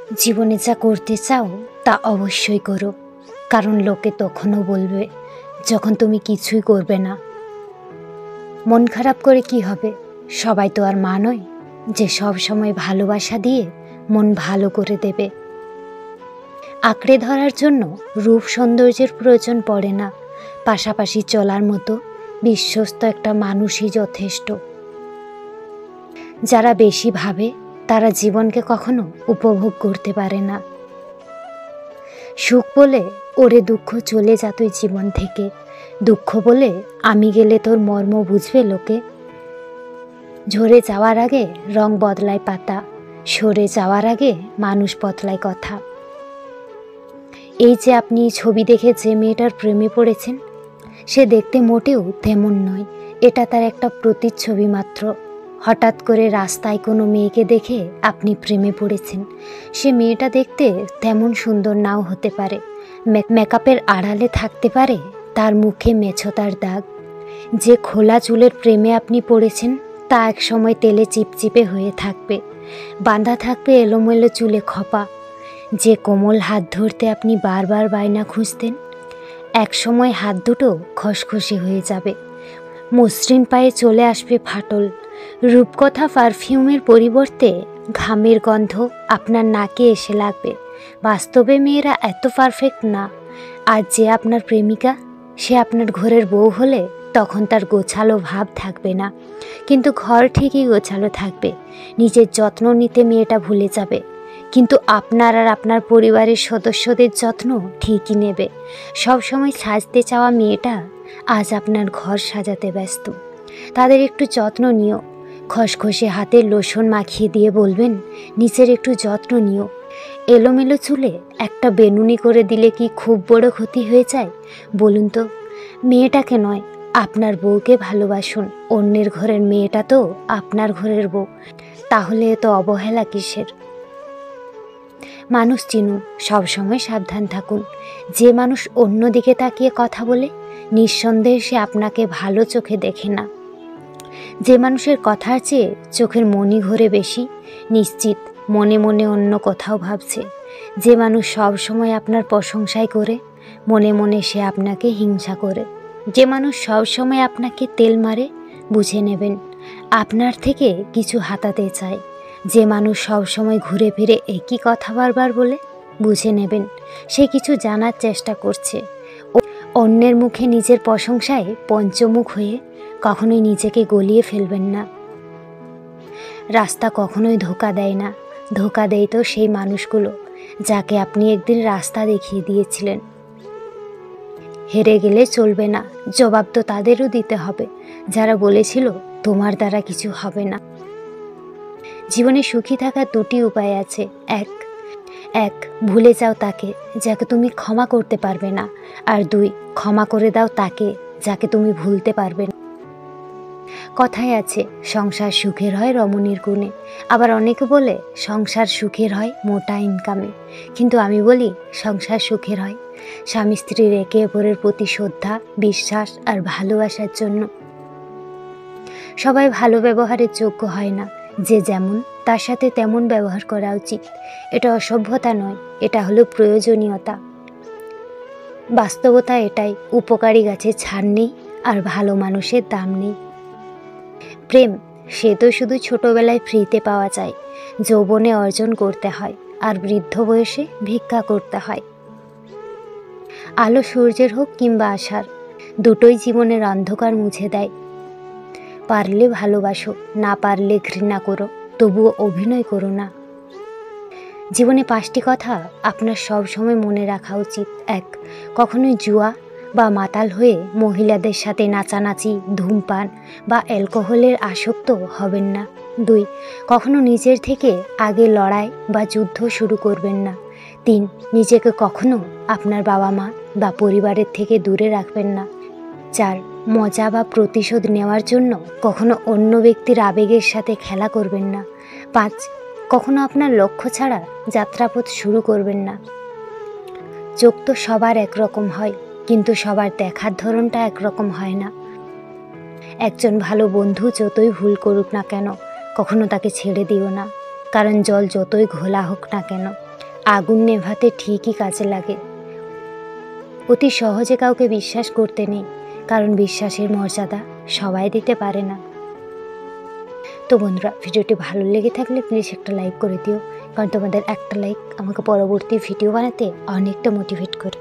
জীবনে যা করতে চাও তা অবশ্যই করো, কারণ লোকে তখনও বলবে যখন তুমি কিছুই করবে না। মন খারাপ করে কি হবে? সবাই তো আর মা নয় যে সব সময় ভালোবাসা দিয়ে মন ভালো করে দেবে। আঁকড়ে ধরার জন্য রূপ সৌন্দর্যের প্রয়োজন পড়ে না, পাশাপাশি চলার মতো বিশ্বস্ত একটা মানুষই যথেষ্ট। যারা বেশি ভাবে তারা জীবনকে কখনো উপভোগ করতে পারে না। সুখ বলে ওরে দুঃখ চলে যা তুই জীবন থেকে, দুঃখ বলে আমি গেলে তোর মর্ম বুঝবে লোকে। ঝরে যাওয়ার আগে রং বদলায় পাতা, সরে যাওয়ার আগে মানুষ বদলায় কথা। এই যে আপনি ছবি দেখে যে মেয়েটার প্রেমে পড়েছেন, সে দেখতে মোটেও তেমন নয়, এটা তার একটা প্রতিচ্ছবি মাত্র। হঠাৎ করে রাস্তায় কোনো মেয়েকে দেখে আপনি প্রেমে পড়েছেন, সে মেয়েটা দেখতে তেমন সুন্দর নাও হতে পারে, মেকআপের আড়ালে থাকতে পারে তার মুখে মেছতার দাগ। যে খোলা চুলের প্রেমে আপনি পড়েছেন তা এক সময় তেলে চিপচিপে হয়ে থাকবে, বাঁধা থাকবে এলোমেলো চুলে খোপা। যে কোমল হাত ধরতে আপনি বারবার বায়না খুঁজতেন, এক সময় হাত দুটো খসখসে হয়ে যাবে, মসৃণ পায়ে চলে আসবে ফাটল। রূপকথা পারফিউমের পরিবর্তে ঘামের গন্ধ আপনার নাকে এসে লাগবে। বাস্তবে মেয়েরা এত পারফেক্ট না। আর যে আপনার প্রেমিকা, সে আপনার ঘরের বউ হলে তখন তার গোছালো ভাব থাকবে না, কিন্তু ঘর ঠিকই গোছালো থাকবে। নিজের যত্ন নিতে মেয়েটা ভুলে যাবে, কিন্তু আপনার আর আপনার পরিবারের সদস্যদের যত্ন ঠিকই নেবে। সবসময় সাজতে চাওয়া মেয়েটা আজ আপনার ঘর সাজাতে ব্যস্ত। তাদের একটু যত্ন নিও, খসখসে হাতে লোশন মাখিয়ে দিয়ে বলবেন নিচের একটু যত্ন নিও। এলোমেলো চুলে একটা বেনুনি করে দিলে কি খুব বড় ক্ষতি হয়ে যায়? বলুন তো। মেয়েটাকে নয়, আপনার বউকে ভালোবাসুন। অন্যের ঘরের মেয়েটা তো আপনার ঘরের বউ, তাহলে এত অবহেলা কিসের? মানুষ চিনুন, সবসময় সাবধান থাকুন। যে মানুষ অন্যদিকে তাকিয়ে কথা বলে, নিঃসন্দেহে সে আপনাকে ভালো চোখে দেখে না। যে মানুষের কথার চেয়ে চোখের মনি ঘোরে বেশি, নিশ্চিত মনে মনে অন্য কোথাও ভাবছে। যে মানুষ সব সময় আপনার প্রশংসাই করে, মনে মনে সে আপনাকে হিংসা করে। যে মানুষ সব সময় আপনাকে তেল মারে, বুঝে নেবেন আপনার থেকে কিছু হাতাতে চায়। যে মানুষ সব সময় ঘুরে ফিরে একই কথা বারবার বলে, বুঝে নেবেন সে কিছু জানার চেষ্টা করছে। অন্যের মুখে নিজের প্রশংসায় পঞ্চমুখ হয়ে কখনোই নিজেকে গলিয়ে ফেলবেন না। রাস্তা কখনোই ধোঁকা দেয় না, ধোঁকা দেয় তো সেই মানুষগুলো যাকে আপনি একদিন রাস্তা দেখিয়ে দিয়েছিলেন। হেরে গেলে চলবে না, জবাব তো তাদেরও দিতে হবে যারা বলেছিল তোমার দ্বারা কিছু হবে না। জীবনে সুখী থাকার দুটি উপায় আছে। এক, ভুলে যাও তাকে যাকে তুমি ক্ষমা করতে পারবে না, আর 2, ক্ষমা করে দাও তাকে যাকে তুমি ভুলতে পারবে না। কথায় আছে সংসার সুখের হয় রমণীর গুণে, আবার অনেকে বলে সংসার সুখের হয় মোটা ইনকামে, কিন্তু আমি বলি সংসার সুখের হয় স্বামী স্ত্রীর একে অপরের প্রতি শ্রদ্ধা, বিশ্বাস আর ভালোবাসার জন্য। সবাই ভালো ব্যবহারের যোগ্য হয় না, যে যেমন তার সাথে তেমন ব্যবহার করা উচিত। এটা অসভ্যতা নয়, এটা হলো প্রয়োজনীয়তা। বাস্তবতা এটাই, উপকারী গাছের ছাড় নেই আর ভালো মানুষের দাম নেই। প্রেম সে তো শুধু ছোটবেলায় ফ্রিতে পাওয়া যায়, যৌবনে অর্জন করতে হয়, আর বৃদ্ধ বয়সে ভিক্ষা করতে হয়। আলো সূর্যের হোক কিংবা আশার, দুটোই জীবনের অন্ধকার মুছে দেয়। পারলে ভালোবাসো, না পারলে ঘৃণা করো, তবুও অভিনয় করো না। জীবনে 5টি কথা আপনার সব সময় মনে রাখা উচিত। 1, কখনোই জুয়া বা মাতাল হয়ে মহিলাদের সাথে নাচানাচি, ধূমপান বা অ্যালকোহলের আসক্ত হবেন না। 2, কখনো নিজের থেকে আগে লড়াই বা যুদ্ধ শুরু করবেন না। 3, নিজেকে কখনো আপনার বাবা মা বা পরিবারের থেকে দূরে রাখবেন না। 4, মজা বা প্রতিশোধ নেওয়ার জন্য কখনো অন্য ব্যক্তির আবেগের সাথে খেলা করবেন না। 5, কখনো আপনার লক্ষ্য ছাড়া যাত্রাপথ শুরু করবেন না। চোখ তো সবার একরকম হয়, কিন্তু সবার দেখার ধরনটা একরকম হয় না। একজন ভালো বন্ধু যতই ভুল করুক না কেন, কখনো তাকে ছেড়ে দিও না, কারণ জল যতই ঘোলা হোক না কেন আগুন নেভাতে ঠিকই কাজে লাগে। অতি সহজে কাউকে বিশ্বাস করতে নেই, কারণ বিশ্বাসের মর্যাদা সবাই দিতে পারে না। তো বন্ধুরা, ভিডিওটি ভালো লেগে থাকলে প্লিজ একটা লাইক করে দিও, কারণ তোমাদের একটা লাইক আমাকে পরবর্তী ভিডিও বানাতে অনেকটা মোটিভেট করে।